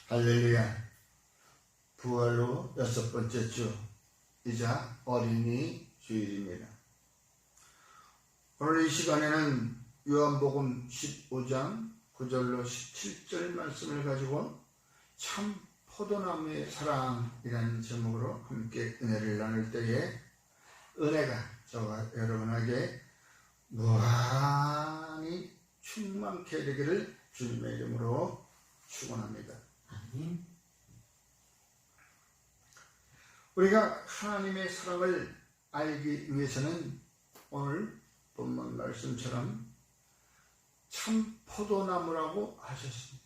할렐루야. 부활로 6번째 주이자 어린이 주일입니다. 오늘 이 시간에는 요한복음 15장 9절로 17절 말씀을 가지고 참 포도나무의 사랑이라는 제목으로 함께 은혜를 나눌 때에 은혜가 저와 여러분에게 무한히 충만케 되기를 주님의 이름으로 축원합니다. 아멘. 우리가 하나님의 사랑을 알기 위해서는 오늘 본문 말씀처럼 참 포도나무라고 하셨습니다.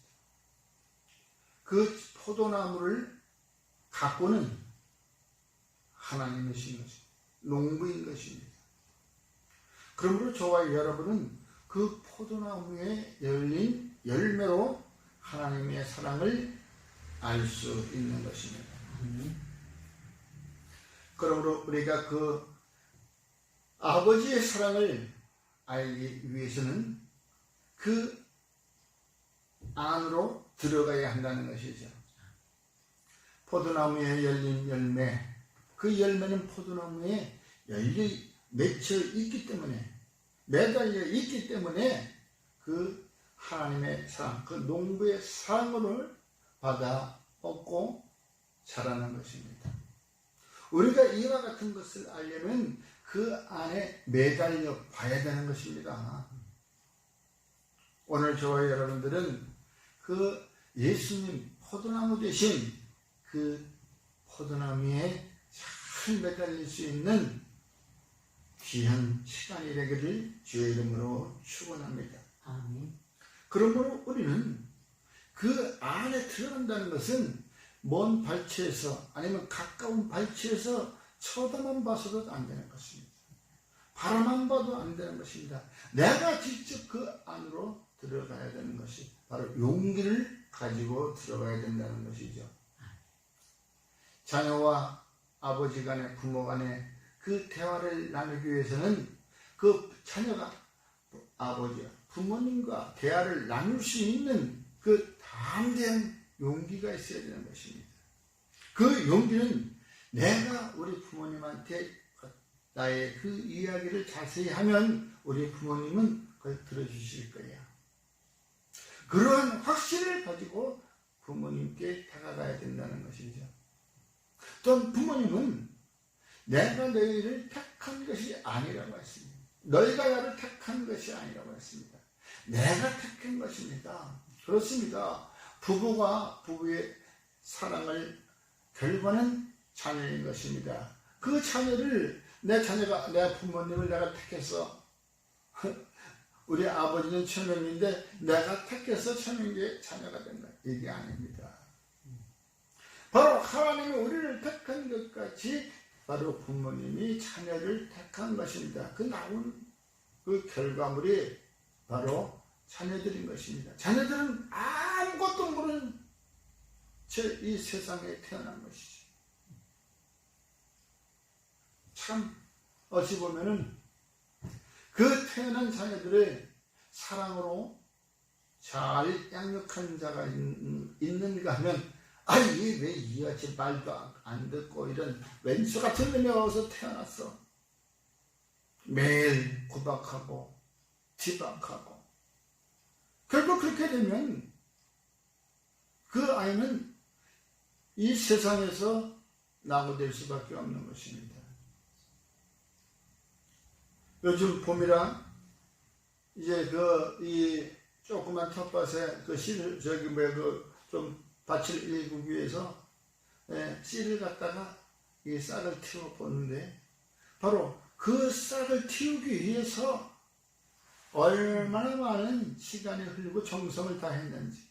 그 포도나무를 가꾸는 하나님이신 것입니다. 농부인 것입니다. 그러므로 저와 여러분은 그 포도나무에 열린 열매로 하나님의 사랑을 알 수 있는 것입니다. 그러므로 우리가 그 아버지의 사랑을 알기 위해서는 그 안으로 들어가야 한다는 것이죠. 포도나무에 열린 열매, 그 열매는 포도나무에 맺혀 있기 때문에, 매달려 있기 때문에 그 하나님의 사랑, 그 농부의 사랑을 받아 얻고 자라는 것입니다. 우리가 이와 같은 것을 알려면 그 안에 매달려 봐야 되는 것입니다. 오늘 저와 여러분들은 그 예수님 포도나무 대신 그 포도나무에 잘 매달릴 수 있는 귀한 시간이 되기를 주의 이름으로 축원합니다. 아멘. 그러므로 우리는 그 안에 들어간다는 것은 먼 발치에서 아니면 가까운 발치에서 쳐다만 봐서도 안 되는 것입니다. 바라만 봐도 안 되는 것입니다. 내가 직접 그 안으로 들어가야 되는 것이 바로 용기를 가지고 들어가야 된다는 것이죠. 자녀와 아버지 간의, 부모 간의 그 대화를 나누기 위해서는 그 자녀가 아버지와 부모님과 대화를 나눌 수 있는 그 담대한 용기가 있어야 되는 것입니다. 그 용기는 내가 우리 부모님한테 나의 그 이야기를 자세히 하면 우리 부모님은 그걸 들어주실 거야. 그러한 확신을 가지고 부모님께 다가가야 된다는 것이죠. 또 부모님은 내가 너희를 택한 것이 아니라고 했습니다. 너희가 나를 택한 것이 아니라고 했습니다. 내가 택한 것입니다. 그렇습니다. 부부가 부부의 사랑을 결과는 자녀인 것입니다. 그 자녀를 내 부모님을 내가 택해서 우리 아버지는 천명인데 내가 택해서 천명의 자녀가 된다. 이게 아닙니다. 바로 하나님이 우리를 택한 것 같이 바로 부모님이 자녀를 택한 것입니다. 그 나온 그 결과물이 바로 자녀들인 것입니다. 자녀들은 아무것도 모르는 이 세상에 태어난 것이죠. 참 어찌 보면은 그 태어난 자녀들의 사랑으로 잘 양육한 자가 있는가 하면 아니 왜 이 아치 말도 안 듣고 이런 왼수 같은 놈이 어디서 태어났어. 매일 구박하고 지박하고 결국 그렇게 되면 그 아이는 이 세상에서 낙오될 수밖에 없는 것입니다. 요즘 봄이라 이제 이 조그만 텃밭에 그 씨를 좀 밭을 일구기 위해서 씨를 갖다가 이 싹을 틔워 보는데 바로 그 싹을 틔우기 위해서 얼마나 많은 시간이 흘리고 정성을 다했는지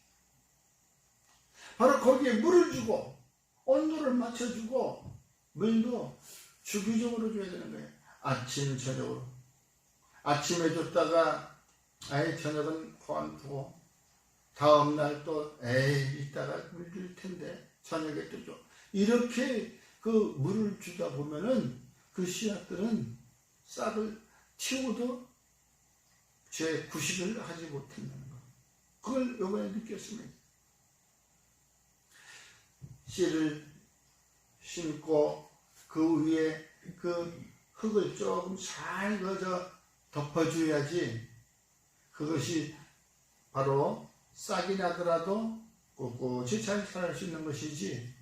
바로 거기에 물을 주고 온도를 맞춰주고 물도 주기적으로 줘야 되는 거예요. 아침 저녁으로 아침에 줬다가 저녁은 그만두고 다음날 또 이따가 물 줄 텐데 저녁에 또 줘. 이렇게 그 물을 주다 보면은 그 씨앗들은 싹을 틔우고도 제 구식을 하지 못한다는 것. 그걸 요번에 느꼈습니다. 씨를 심고 그 위에 그 흙을 조금 잘 덮어줘야지 그것이 바로 싹이 나더라도 꿋꿋이 잘 자랄 수 있는 것이지,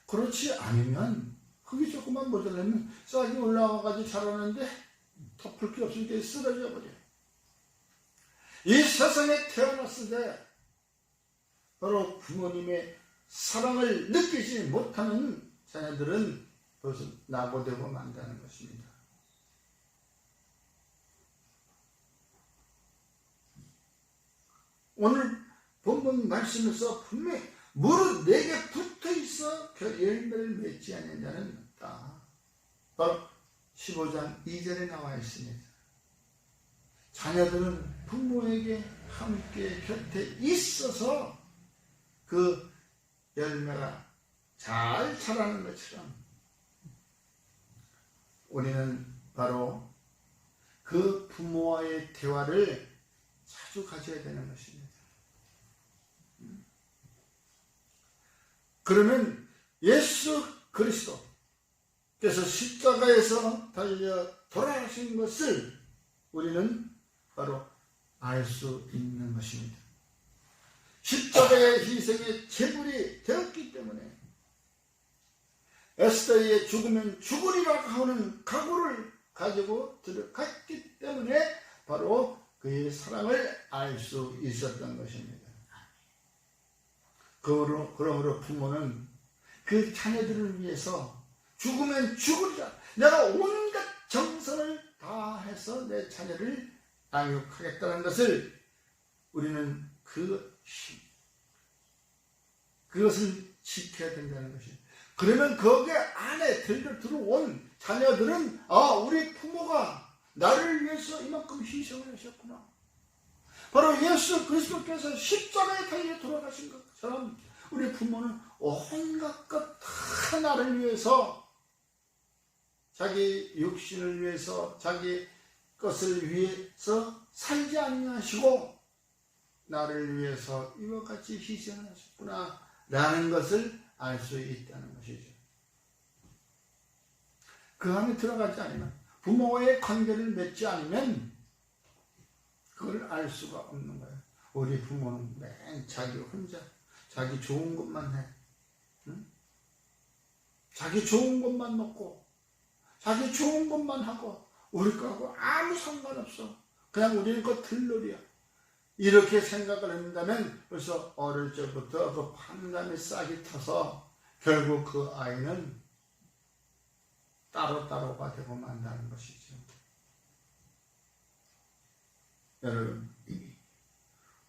그렇지 않으면 흙이 조금만 모자라면 싹이 올라와가지고 자라는데 덮을 게 없으니까 쓰러져 버려. 이 세상에 태어났을 때 바로 부모님의 사랑을 느끼지 못하는 자녀들은 벌써 낙오되고 만다는 것입니다. 오늘 본문 말씀에서 분명히 무릇 내게 붙어 있어 열매를 맺지 않는 자는 없다. 바로 15장 2절에 나와 있습니다. 자녀들은 부모에게 함께 곁에 있어서 그 열매가 잘 자라는 것처럼 우리는 바로 그 부모와의 대화를 자주 가져야 되는 것입니다. 그러면 예수 그리스도께서 십자가에서 달려 돌아가신 것을 우리는 바로 알 수 있는 것입니다. 십자가의 희생의 제물이 되었기 때문에 에스더의 죽으면 죽으리라 하는 각오를 가지고 들어갔기 때문에 바로 그의 사랑을 알 수 있었던 것입니다. 그러므로 부모는 그 자녀들을 위해서 죽으면 죽으리라, 내가 온갖 정성을 다해서 내 자녀를 양육하겠다는 것을 우리는 그것을 지켜야 된다는 것입니다. 그러면 거기에 안에 들어온 자녀들은 우리 부모가 나를 위해서 이만큼 희생을 하셨구나. 바로 예수 그리스도께서 십자가에 달려 돌아가신 것처럼 우리 부모는 온갖 것 다 나를 위해서, 자기 육신을 위해서, 자기 것을 위해서 살지 아니하시고 나를 위해서 이와 같이 희생을 하셨구나 라는 것을 알 수 있다는 것이죠. 그 안에 들어가지 않으면, 부모와의 관계를 맺지 않으면 그걸 알 수가 없는 거예요. 우리 부모는 맨 자기 혼자 자기 좋은 것만 해. 응? 자기 좋은 것만 먹고 자기 좋은 것만 하고 우리 거하고 아무 상관없어. 그냥 우리는 그 들놀이야. 이렇게 생각을 한다면 벌써 어릴 적부터 그 판단의 싹이 타서 결국 그 아이는 따로따로가 되고 만다는 것이죠. 여러분,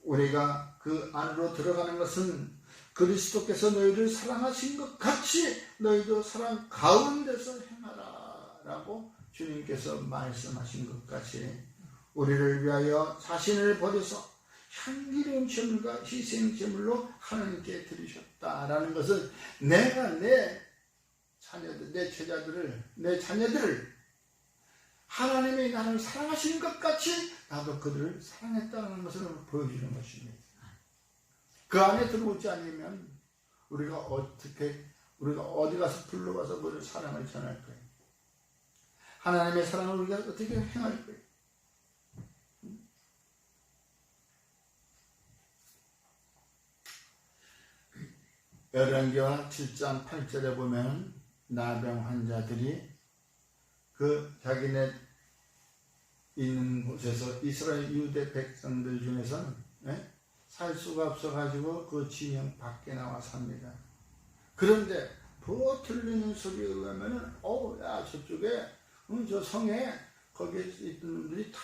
우리가 그 안으로 들어가는 것은 그리스도께서 너희를 사랑하신 것 같이 너희도 사랑 가운데서 행하라 라고 주님께서 말씀하신 것 같이 우리를 위하여 자신을 버려서 향기로운 제물과 희생 제물로 하나님께 드리셨다라는 것은 내가 내 자녀들, 내 자녀들을 하나님이 나를 사랑하시는 것 같이 나도 그들을 사랑했다는 것을 보여주는 것입니다. 그 안에 들어오지 않으면 우리가 어디 가서 불러가서 그들 사랑을 전할 거예요. 하나님의 사랑을 우리가 어떻게 행할 거예요. 열왕기하 7장 8절에 보면 나병 환자들이 그 자기네 있는 곳에서 이스라엘 유대 백성들 중에서는 살 수가 없어가지고 그 진영 밖에 나와 삽니다. 그런데 들리는 소리에 의하면은 야 저쪽에 저 성에 거기에 있던 놈들이 다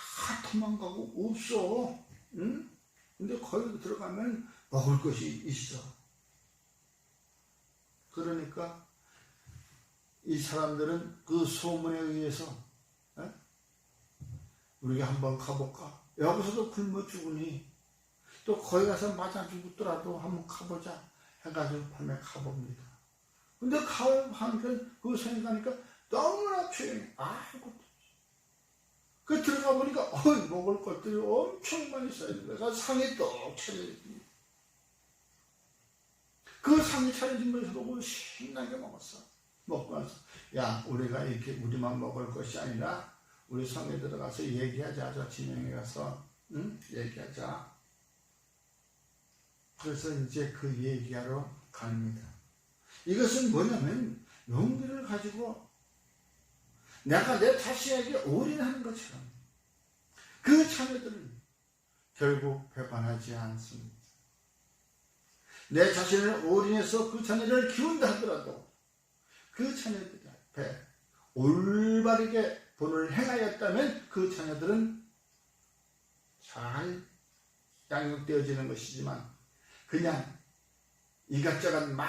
도망가고 없어. 응? 근데 거기 들어가면 먹을 것이 있어. 그러니까 이 사람들은 그 소문에 의해서 우리가 한번 가볼까? 여기서도 굶어 죽으니 또 거기 가서 맞아 죽었더라도 한번 가보자 해가지고 밤에 가봅니다. 근데 가니까 그 성에 가니까 너무나 조용해. 아이고. 그 들어가 보니까 먹을 것들이 엄청 많이 쌓여있는 거야. 상이 떡 차려있습니다. 그 상이 차려진 것을 보고 신나게 먹었어. 먹고 나서 야, 우리가 이렇게 우리만 먹을 것이 아니라 우리 성에 들어가서 얘기하자. 저 진영에 가서 얘기하자. 그래서 이제 그 얘기하러 갑니다. 이것은 뭐냐면 용기를 가지고 내가 내 자신에게 올인하는 것처럼 그 자녀들은 결국 배반하지 않습니다. 내 자신을 올인해서 그 자녀를 키운다 하더라도 그 자녀들 앞에 올바르게 본을 행하였다면 그 자녀들은 잘 양육되어지는 것이지만 그냥 이것저것 막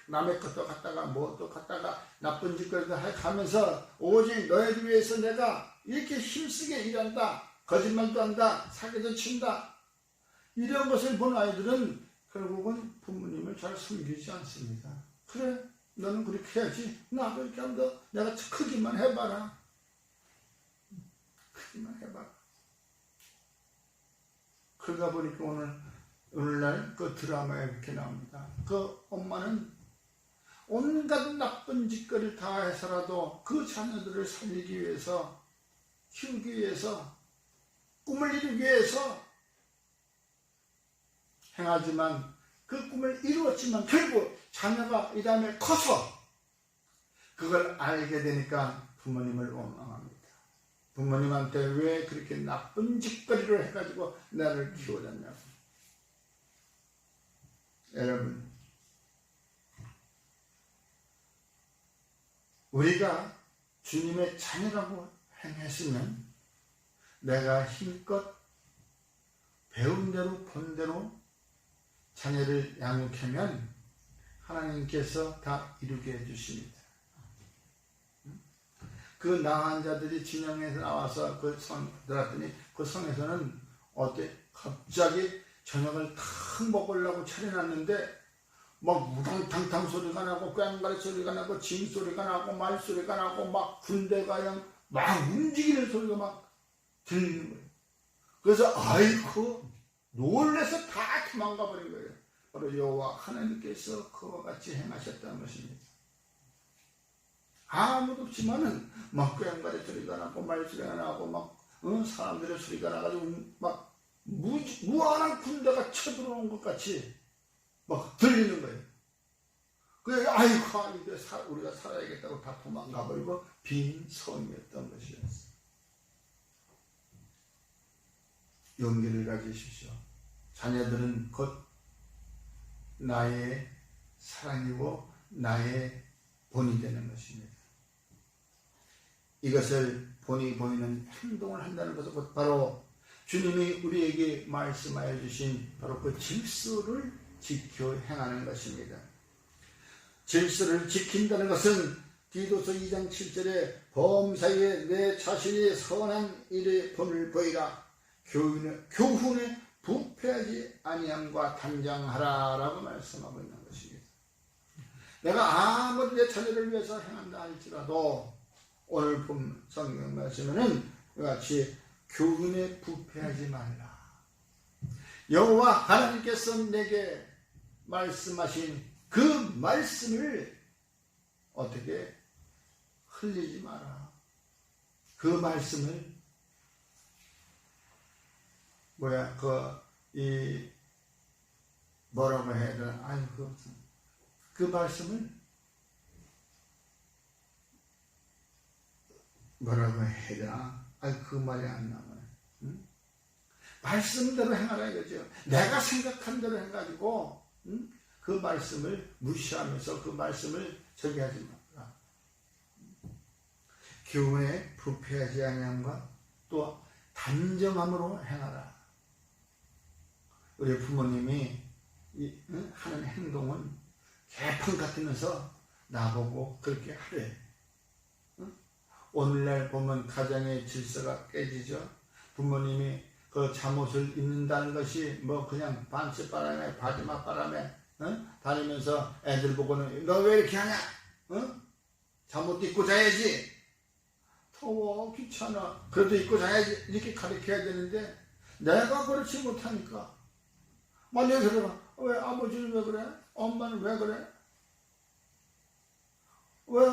남의 것도 갖다가 뭐도 갖다가 나쁜 짓거리도 하면서 오직 너희를 위해서 내가 이렇게 힘쓰게 일한다, 거짓말도 한다, 사기도 친다, 이런 것을 본 아이들은 결국은 부모님을 잘 섬기지 않습니다. 그래, 너는 그렇게 해야지. 나도 이렇게 하면 내가 크기만 해봐라. 크기만 해봐라. 그러다 보니까 오늘날 그 드라마에 이렇게 나옵니다. 그 엄마는 온갖 나쁜 짓거리를 다 해서라도 그 자녀들을 살리기 위해서, 키우기 위해서, 꿈을 이루기 위해서 행하지만 그 꿈을 이루었지만 결국 자녀가 이 다음에 커서 그걸 알게 되니까 부모님을 원망합니다. 부모님한테 왜 그렇게 나쁜 짓거리를 해가지고 나를 키워줬냐고. 여러분, 우리가 주님의 자녀라고 행했으면 내가 힘껏 배운 대로 본 대로 자녀를 양육하면 하나님께서 다 이루게 해주십니다. 그 나한 자들이 진영에서 나와서 그 성 들었더니 그 성에서는 어때? 갑자기 저녁을 탁 먹으려고 차려놨는데 막 우당탕탕 소리가 나고 꽹가리 소리가 나고 징 소리가 나고 말 소리가 나고 막 군대가 그냥 막 움직이는 소리가 막 들리는 거예요. 그래서 아이고 놀래서 다 도망가 버린 거예요. 바로 여호와 하나님께서 그와 같이 행하셨다는 것입니다. 아무도 없지만은 막 꽹가리 소리가 나고 말 소리가 나고 막 사람들의 소리가 나가지고 막 무한한 군대가 쳐들어오는 것 같이 막 들리는 거예요. 그래, 아이고, 우리가 살아야겠다고 다 도망가 버리고 빈 성이었던 것이었어요. 용기를 가지십시오. 자녀들은 곧 나의 사랑이고 나의 본이 되는 것입니다. 이것을 본이 보이는 행동을 한다는 것은 곧 바로 주님이 우리에게 말씀하여 주신 바로 그 질서를 지켜 행하는 것입니다. 질서를 지킨다는 것은 디도서 2장 7절에 범사에 내 자신이 선한 일의 본을 보이라 교훈에 부패하지 아니함과 단장하라 라고 말씀하고 있는 것입니다. 내가 아무리 내 자녀를 위해서 행한다 할지라도 오늘 본 성경 말씀에는 이같이 교훈에 부패하지 말라. 여호와 하나님께서 내게 말씀하신 그 말씀을 어떻게 흘리지 마라. 그 말씀을 뭐라고 해야 되나? 그 말씀을 뭐라고 해야 되나? 그 말이 안 나와요. 응? 말씀대로 행하라 이거죠. 내가 생각한 대로 해가지고 그 말씀을 무시하면서 그 말씀을 저기 하지 마라. 교훈에 부패하지 아니함과 또 단정함으로 행하라. 우리 부모님이 하는 행동은 개판 같으면서 나보고 그렇게 하래. 오늘날 보면 가정의 질서가 깨지죠. 부모님이 그 잠옷을 입는다는 것이 뭐 그냥 반스바람에 바지막바람에 다니면서 애들 보고는 너 왜 이렇게 하냐? 잠옷 입고 자야지. 더워 귀찮아. 그래도 입고 자야지. 이렇게 가르쳐야 되는데 내가 그렇지 못하니까 만약에 그러면 왜 아버지는 왜 그래? 엄마는 왜 그래? 왜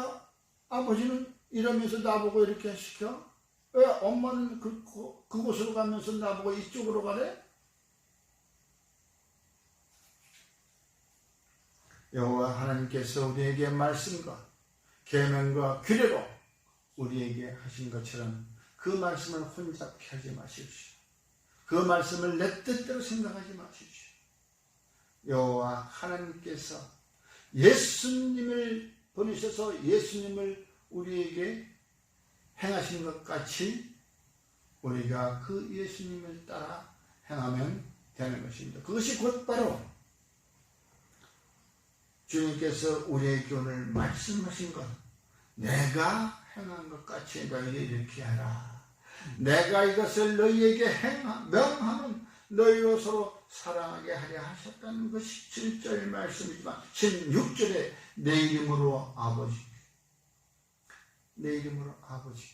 아버지는 이러면서 나보고 이렇게 시켜? 왜 엄마는 그곳으로 가면서 나보고 이쪽으로 가래? 여호와 하나님께서 우리에게 말씀과 계명과 규례로 우리에게 하신 것처럼 그 말씀을 혼잡케 하지 마십시오. 그 말씀을 내 뜻대로 생각하지 마십시오. 여호와 하나님께서 예수님을 보내셔서 예수님을 우리에게 행하신 것 같이 우리가 그 예수님을 따라 행하면 되는 것입니다. 그것이 곧바로 주님께서 우리에게 오늘 말씀하신 것, 내가 행한 것 같이 너희를 이렇게 하라. 내가 이것을 너희에게 명하면 너희로 서로 사랑하게 하려 하셨다는 것이 7절 말씀이지만 16절에 내 이름으로 아버지, 내 이름으로 아버지.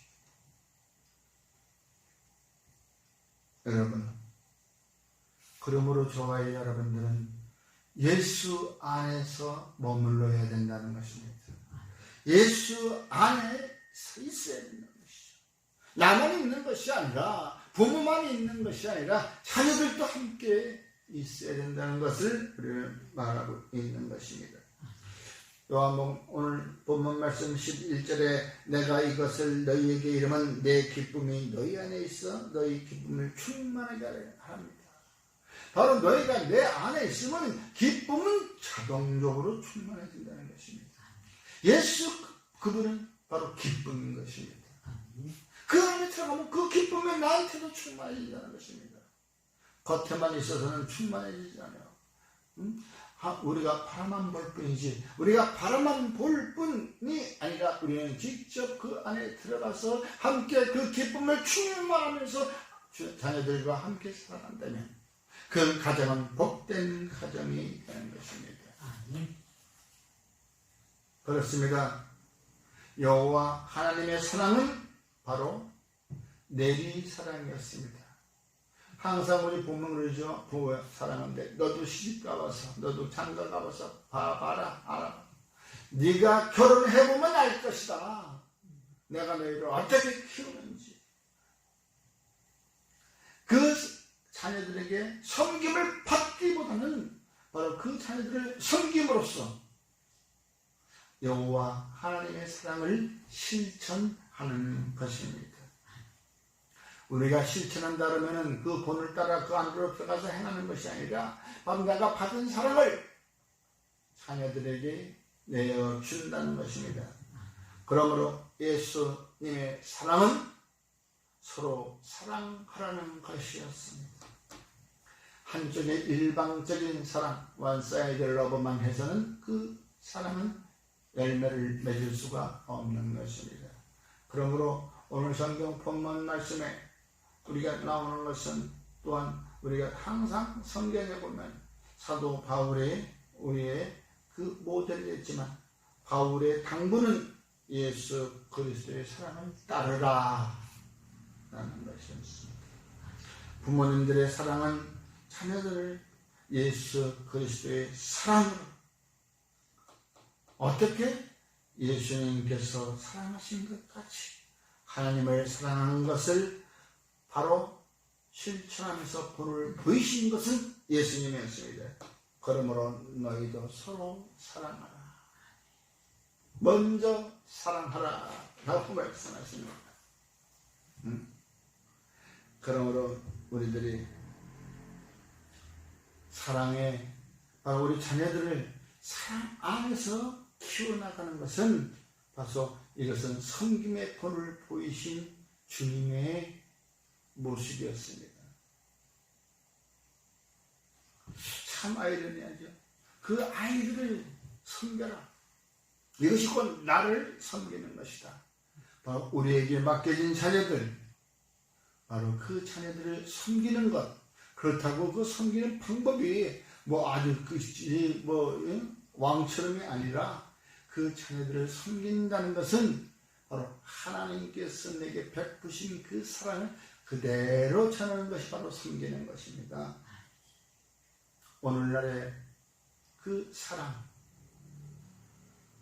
여러분, 그러므로 저와 여러분들은 예수 안에서 머물러야 된다는 것입니다. 예수 안에 서 있어야 된다는 것이죠. 나만 있는 것이 아니라, 부모만 있는 것이 아니라 자녀들도 함께 있어야 된다는 것을 우리는 말하고 있는 것입니다. 요한복음 오늘 본문 말씀 11절에 내가 이것을 너희에게 이르면 내 기쁨이 너희 안에 있어 너희 기쁨을 충만하게 하려 합니다. 바로 너희가 내 안에 있으면 기쁨은 자동적으로 충만해진다는 것입니다. 예수 그분은 바로 기쁨인 것입니다. 그 안에 들어가면 그 기쁨이 나한테도 충만해진다는 것입니다. 겉에만 있어서는 충만해지지 않아요. 우리가 바라만 볼 뿐이지, 우리가 바라만 볼 뿐이 아니라 우리는 직접 그 안에 들어가서 함께 그 기쁨을 충만하면서 자녀들과 함께 살아간다면 그 가정은 복된 가정이 되는 것입니다. 그렇습니다. 여호와 하나님의 사랑은 바로 내리사랑이었습니다. 항상 우리 부모를 부모 사랑하는데 너도 시집 가봐서, 너도 장가 가봐서 봐봐라, 알아봐. 네가 결혼해보면 알 것이다. 내가 너희를 어떻게 키우는지. 그 자녀들에게 섬김을 받기보다는 바로 그 자녀들을 섬김으로써 여호와 하나님의 사랑을 실천하는 것입니다. 우리가 실천한다 그러면 그 본을 따라 그 안으로 들어가서 행하는 것이 아니라 바로 내가 받은 사랑을 자녀들에게 내어준다는 것입니다. 그러므로 예수님의 사랑은 서로 사랑하라는 것이었습니다. 한쪽의 일방적인 사랑, one-sided love만 해서는 그 사랑은 열매를 맺을 수가 없는 것입니다. 그러므로 오늘 성경 본문 말씀에 우리가 나오는 것은 또한 우리가 항상 성경에 보면 사도 바울의 우리의 그 모델이었지만 바울의 당부는 예수 그리스도의 사랑을 따르라 라는 것이었습니다. 부모님들의 사랑은 자녀들을 예수 그리스도의 사랑으로 어떻게 예수님께서 사랑하신 것 같이 하나님을 사랑하는 것을 바로 실천하면서 본을 보이신 것은 예수님이었습니다. 그러므로 너희도 서로 사랑하라. 먼저 사랑하라 라고 말씀하십니다. 그러므로 우리들이 사랑에 바로 우리 자녀들을 사랑 안에서 키워나가는 것은 바로 이것은 섬김의 본을 보이신 주님의 모습이었습니다. 참 아이러니하죠. 그 아이들을 섬겨라. 이것이 곧 나를 섬기는 것이다. 바로 우리에게 맡겨진 자녀들, 바로 그 자녀들을 섬기는 것. 그렇다고 그 섬기는 방법이 아주 왕처럼이 아니라 그 자녀들을 섬긴다는 것은 바로 하나님께서 내게 베푸신 그 사랑을 그대로 전하는 것이 바로 섬기는 것입니다. 오늘날에 그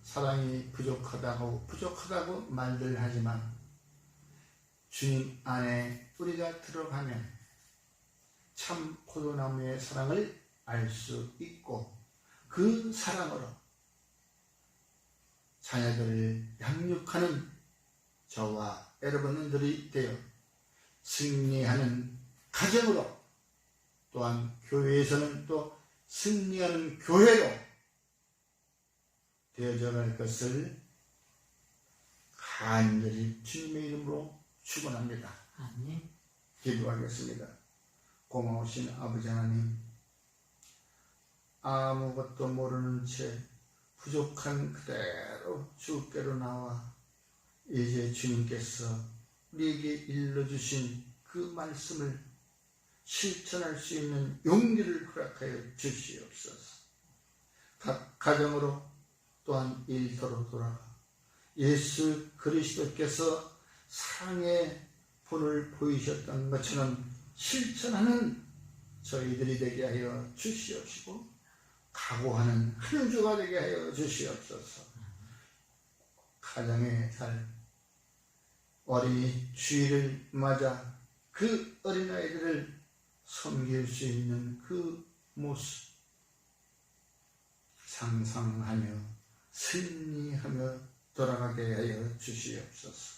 사랑이 부족하다고 말들 하지만 주님 안에 우리가 들어가면 참 포도나무의 사랑을 알 수 있고 그 사랑으로 자녀들을 양육하는 저와 여러분들이 되어 승리하는 가정으로, 또한 교회에서는 또 승리하는 교회로 되어져 갈 것을 간절히 주님의 이름으로 축원합니다. 아멘. 기도하겠습니다. 고마우신 아버지 하나님, 아무것도 모르는 채 부족한 그대로 주께로 나와 이제 주님께서 우리에게 일러주신 그 말씀을 실천할 수 있는 용기를 허락하여 주시옵소서. 각 가정으로 또한 일터로 돌아가 예수 그리스도께서 사랑의 본을 보이셨던 것처럼 실천하는 저희들이 되게 하여 주시옵시고 각오하는 한 주가 되게 하여 주시옵소서. 가정의 달 어린이 주일을 맞아 그 어린아이들을 섬길 수 있는 그 모습 상상하며 승리하며 돌아가게 하여 주시옵소서.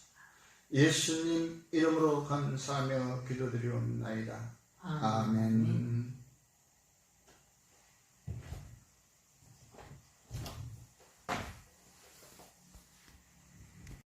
예수님 이름으로 감사하며 기도드리옵나이다. 아멘.